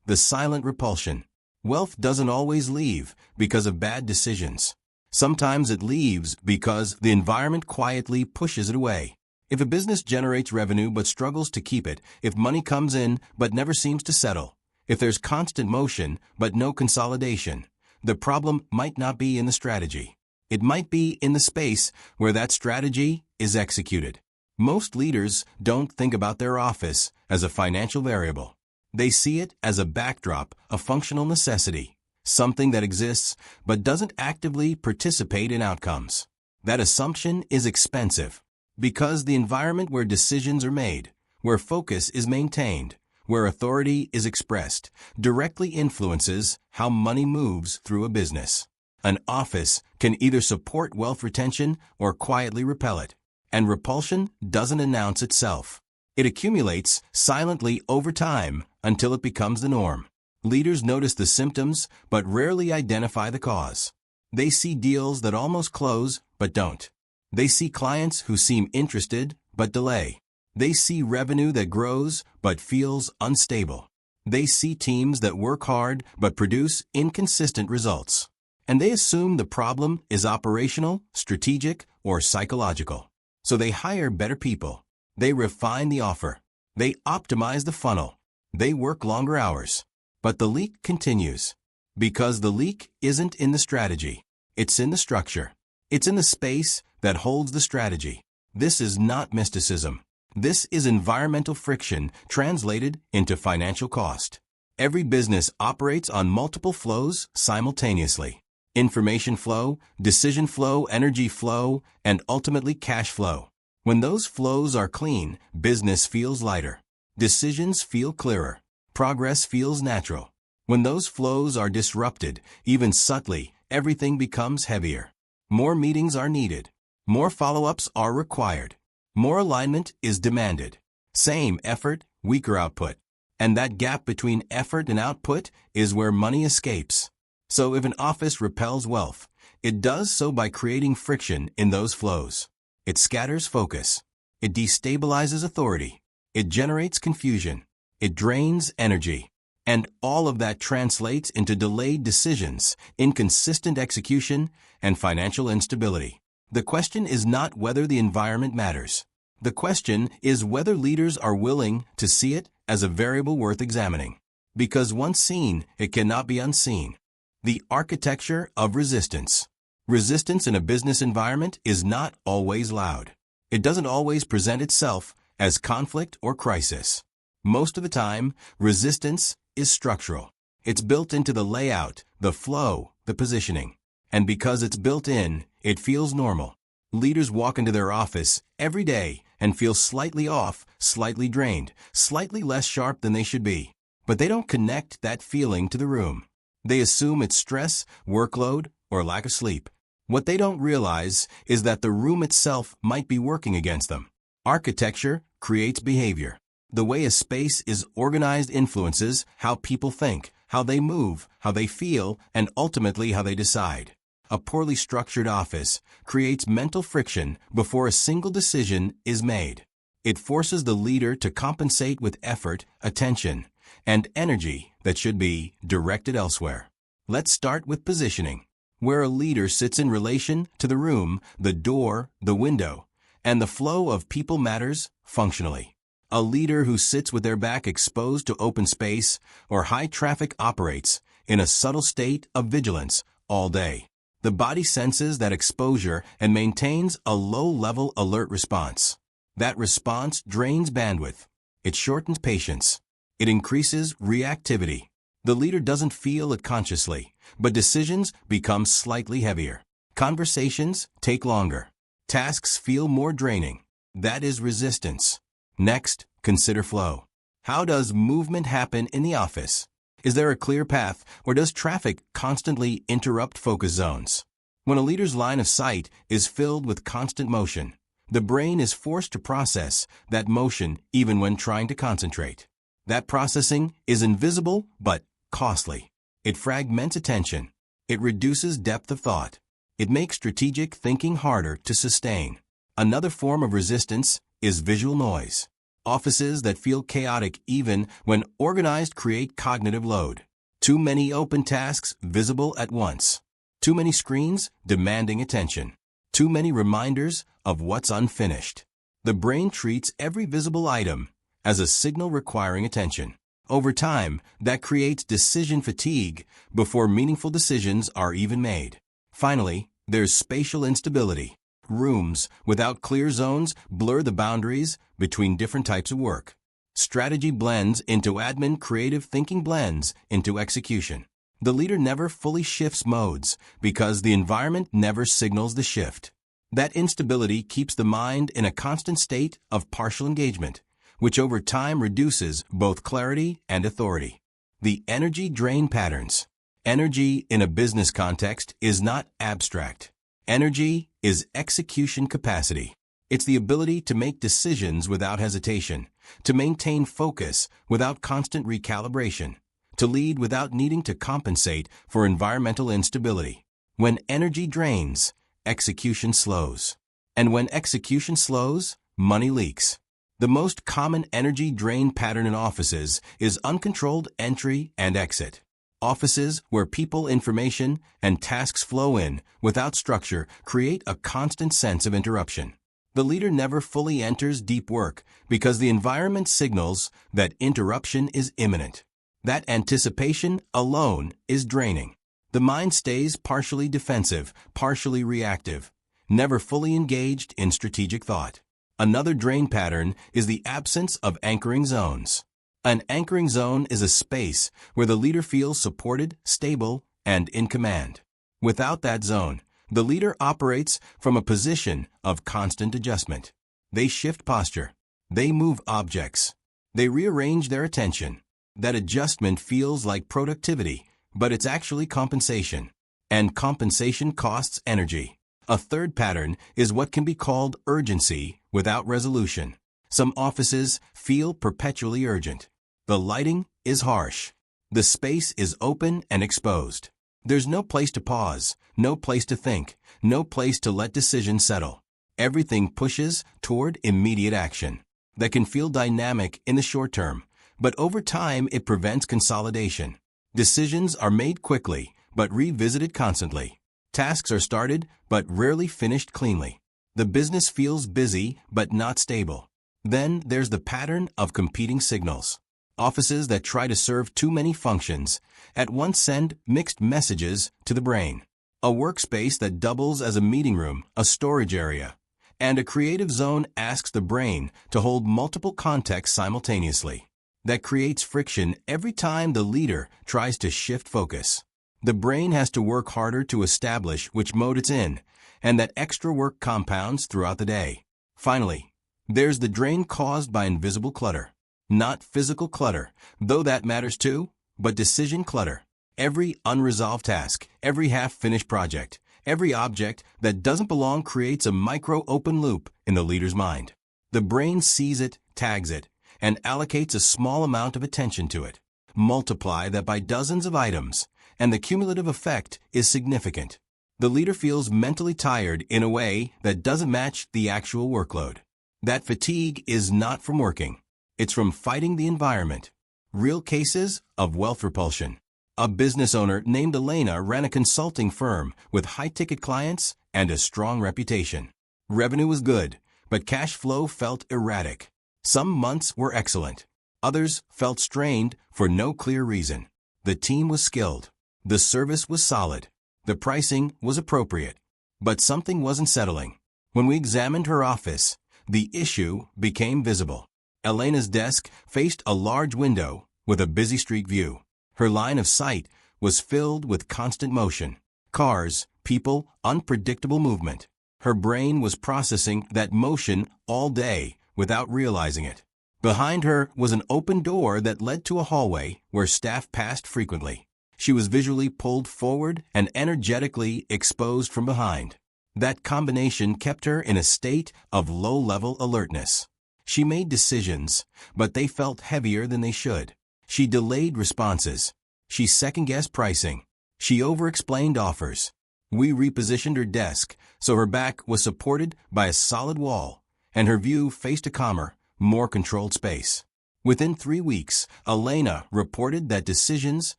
the silent repulsion. Wealth doesn't always leave because of bad decisions. Sometimes it leaves because the environment quietly pushes it away. If a business generates revenue but struggles to keep it, if money comes in but never seems to settle, if there's constant motion but no consolidation, the problem might not be in the strategy. It might be in the space where that strategy is executed. Most leaders don't think about their office as a financial variable. They see it as a backdrop, a functional necessity, something that exists but doesn't actively participate in outcomes. That assumption is expensive because the environment where decisions are made, where focus is maintained, where authority is expressed, directly influences how money moves through a business. An office can either support wealth retention or quietly repel it. And repulsion doesn't announce itself. It accumulates silently over time until it becomes the norm. Leaders notice the symptoms but rarely identify the cause. They see deals that almost close but don't. They see clients who seem interested but delay. They see revenue that grows but feels unstable. They see teams that work hard but produce inconsistent results. And they assume the problem is operational, strategic, or psychological. So they hire better people. They refine the offer. They optimize the funnel. They work longer hours. But the leak continues. Because the leak isn't in the strategy. It's in the structure. It's in the space that holds the strategy. This is not mysticism. This is environmental friction translated into financial cost. Every business operates on multiple flows simultaneously. Information flow, decision flow, energy flow, and ultimately cash flow. When those flows are clean, business feels lighter. Decisions feel clearer. Progress feels natural. When those flows are disrupted, even subtly, everything becomes heavier. More meetings are needed. More follow-ups are required. More alignment is demanded. Same effort, weaker output. And that gap between effort and output is where money escapes. So if an office repels wealth, it does so by creating friction in those flows. It scatters focus. It destabilizes authority. It generates confusion. It drains energy. And all of that translates into delayed decisions, inconsistent execution, and financial instability. The question is not whether the environment matters. The question is whether leaders are willing to see it as a variable worth examining. Because once seen, it cannot be unseen. The architecture of resistance. Resistance in a business environment is not always loud. It doesn't always present itself as conflict or crisis. Most of the time, resistance is structural. It's built into the layout, the flow, the positioning. And because it's built in, it feels normal. Leaders walk into their office every day and feel slightly off, slightly drained, slightly less sharp than they should be. But they don't connect that feeling to the room. They assume it's stress, workload, or lack of sleep. What they don't realize is that the room itself might be working against them. Architecture creates behavior. The way a space is organized influences how people think, how they move, how they feel, and ultimately how they decide. A poorly structured office creates mental friction before a single decision is made. It forces the leader to compensate with effort, attention, and energy that should be directed elsewhere. Let's start with positioning, where a leader sits in relation to the room, the door, the window, and the flow of people matters functionally. A leader who sits with their back exposed to open space or high traffic operates in a subtle state of vigilance all day. The body senses that exposure and maintains a low-level alert response. That response drains bandwidth. It shortens patience. It increases reactivity. The leader doesn't feel it consciously, but decisions become slightly heavier. Conversations take longer. Tasks feel more draining. That is resistance. Next, consider flow. How does movement happen in the office? Is there a clear path, or does traffic constantly interrupt focus zones? When a leader's line of sight is filled with constant motion, the brain is forced to process that motion even when trying to concentrate. That processing is invisible but costly. It fragments attention. It reduces depth of thought. It makes strategic thinking harder to sustain. Another form of resistance is visual noise. Offices that feel chaotic even when organized create cognitive load. Too many open tasks visible at once. Too many screens demanding attention. Too many reminders of what's unfinished. The brain treats every visible item as a signal requiring attention. Over time, that creates decision fatigue before meaningful decisions are even made. Finally, there's spatial instability. Rooms without clear zones blur the boundaries between different types of work. Strategy blends into admin, creative thinking blends into execution. The leader never fully shifts modes because the environment never signals the shift. That instability keeps the mind in a constant state of partial engagement, which over time reduces both clarity and authority. The energy drain patterns. Energy in a business context is not abstract. Energy is execution capacity. It's the ability to make decisions without hesitation, to maintain focus without constant recalibration, to lead without needing to compensate for environmental instability. When energy drains, execution slows. And when execution slows, money leaks. The most common energy drain pattern in offices is uncontrolled entry and exit. Offices where people, information, and tasks flow in without structure create a constant sense of interruption. The leader never fully enters deep work because the environment signals that interruption is imminent. That anticipation alone is draining. The mind stays partially defensive, partially reactive, never fully engaged in strategic thought. Another drain pattern is the absence of anchoring zones. An anchoring zone is a space where the leader feels supported, stable, and in command. Without that zone, the leader operates from a position of constant adjustment. They shift posture. They move objects. They rearrange their attention. That adjustment feels like productivity, but it's actually compensation. And compensation costs energy. A third pattern is what can be called urgency without resolution. Some offices feel perpetually urgent. The lighting is harsh. The space is open and exposed. There's no place to pause, no place to think, no place to let decisions settle. Everything pushes toward immediate action. That can feel dynamic in the short term, but over time it prevents consolidation. Decisions are made quickly, but revisited constantly. Tasks are started, but rarely finished cleanly. The business feels busy, but not stable. Then there's the pattern of competing signals. Offices that try to serve too many functions at once send mixed messages to the brain. A workspace that doubles as a meeting room, a storage area, and a creative zone asks the brain to hold multiple contexts simultaneously. That creates friction every time the leader tries to shift focus. The brain has to work harder to establish which mode it's in, and that extra work compounds throughout the day. Finally, there's the drain caused by invisible clutter. Not physical clutter, though that matters too, but decision clutter. Every unresolved task, every half-finished project, every object that doesn't belong creates a micro-open loop in the leader's mind. The brain sees it, tags it, and allocates a small amount of attention to it. Multiply that by dozens of items, and the cumulative effect is significant. The leader feels mentally tired in a way that doesn't match the actual workload. That fatigue is not from working. It's from fighting the environment. Real cases of wealth repulsion. A business owner named Elena ran a consulting firm with high-ticket clients and a strong reputation. Revenue was good, but cash flow felt erratic. Some months were excellent. Others felt strained for no clear reason. The team was skilled. The service was solid. The pricing was appropriate. But something wasn't settling. When we examined her office, the issue became visible. Elena's desk faced a large window with a busy street view. Her line of sight was filled with constant motion. Cars, people, unpredictable movement. Her brain was processing that motion all day without realizing it. Behind her was an open door that led to a hallway where staff passed frequently. She was visually pulled forward and energetically exposed from behind. That combination kept her in a state of low-level alertness. She made decisions, but they felt heavier than they should. She delayed responses. She second-guessed pricing. She over-explained offers. We repositioned her desk so her back was supported by a solid wall, and her view faced a calmer, more controlled space. Within 3 weeks, Elena reported that decisions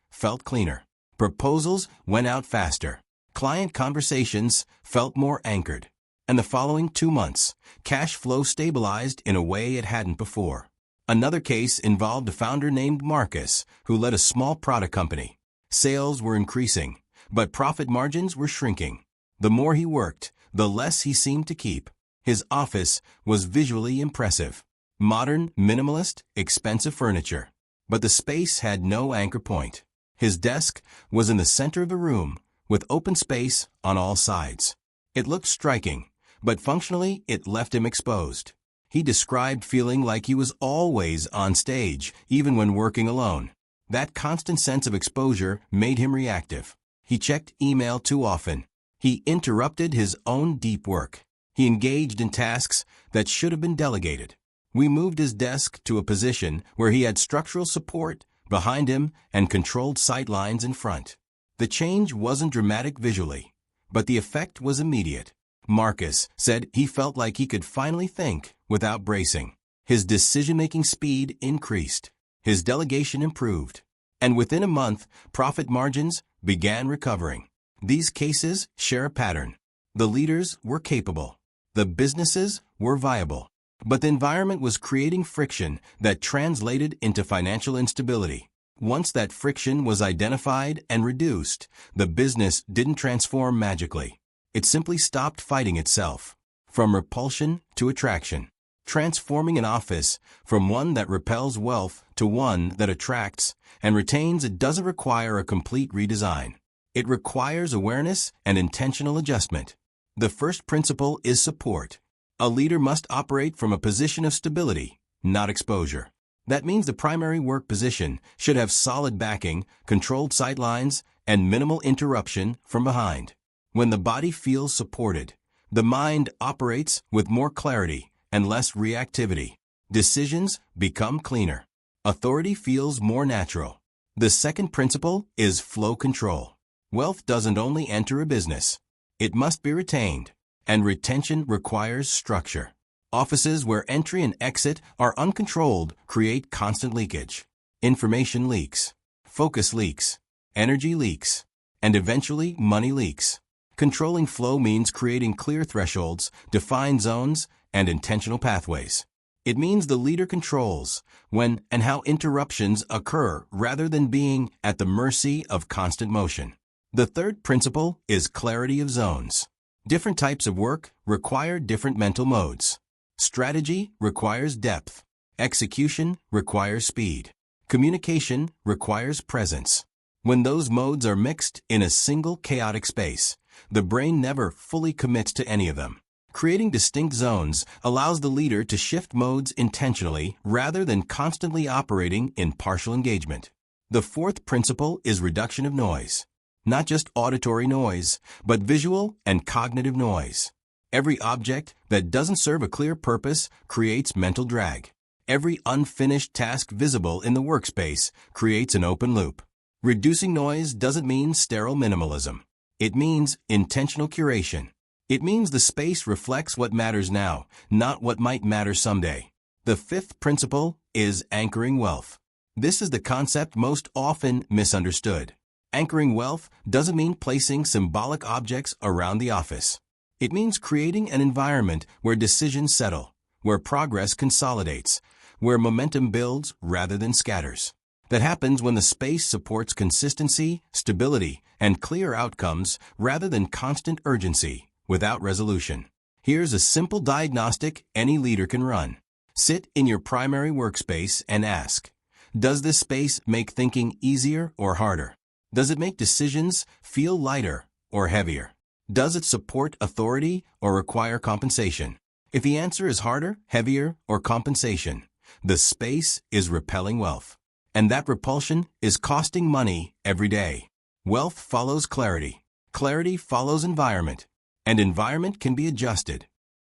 felt cleaner. Proposals went out faster. Client conversations felt more anchored. And the following 2 months, cash flow stabilized in a way it hadn't before. Another case involved a founder named Marcus, who led a small product company. Sales were increasing, but profit margins were shrinking. The more he worked, the less he seemed to keep. His office was visually impressive. Modern, minimalist, expensive furniture. But the space had no anchor point. His desk was in the center of the room, with open space on all sides. It looked striking, but functionally it left him exposed. He described feeling like he was always on stage, even when working alone. That constant sense of exposure made him reactive. He checked email too often. He interrupted his own deep work. He engaged in tasks that should have been delegated. We moved his desk to a position where he had structural support behind him and controlled sight lines in front. The change wasn't dramatic visually, but the effect was immediate. Marcus said he felt like he could finally think without bracing. His decision-making speed increased. His delegation improved. And within a month, profit margins began recovering. These cases share a pattern. The leaders were capable. The businesses were viable. But the environment was creating friction that translated into financial instability. Once that friction was identified and reduced, the business didn't transform magically. It simply stopped fighting itself. From repulsion to attraction. Transforming an office from one that repels wealth to one that attracts and retains it doesn't require a complete redesign. It requires awareness and intentional adjustment. The first principle is support. A leader must operate from a position of stability, not exposure. That means the primary work position should have solid backing, controlled sight lines, and minimal interruption from behind. When the body feels supported, the mind operates with more clarity and less reactivity. Decisions become cleaner. Authority feels more natural. The second principle is flow control. Wealth doesn't only enter a business. It must be retained, and retention requires structure. Offices where entry and exit are uncontrolled create constant leakage. Information leaks, focus leaks, energy leaks, and eventually money leaks. Controlling flow means creating clear thresholds, defined zones, and intentional pathways. It means the leader controls when and how interruptions occur rather than being at the mercy of constant motion. The third principle is clarity of zones. Different types of work require different mental modes. Strategy requires depth. Execution requires speed. Communication requires presence. When those modes are mixed in a single chaotic space, the brain never fully commits to any of them. Creating distinct zones allows the leader to shift modes intentionally rather than constantly operating in partial engagement. The fourth principle is reduction of noise. Not just auditory noise, but visual and cognitive noise. Every object that doesn't serve a clear purpose creates mental drag. Every unfinished task visible in the workspace creates an open loop. Reducing noise doesn't mean sterile minimalism. It means intentional curation. It means the space reflects what matters now, not what might matter someday. The fifth principle is anchoring wealth. This is the concept most often misunderstood. Anchoring wealth doesn't mean placing symbolic objects around the office. It means creating an environment where decisions settle, where progress consolidates, where momentum builds rather than scatters. That happens when the space supports consistency, stability, and clear outcomes rather than constant urgency without resolution. Here's a simple diagnostic any leader can run. Sit in your primary workspace and ask, does this space make thinking easier or harder? Does it make decisions feel lighter or heavier? Does it support authority or require compensation? If the answer is harder, heavier, or compensation, the space is repelling wealth. And that repulsion is costing money every day. Wealth follows clarity. Clarity follows environment. And environment can be adjusted.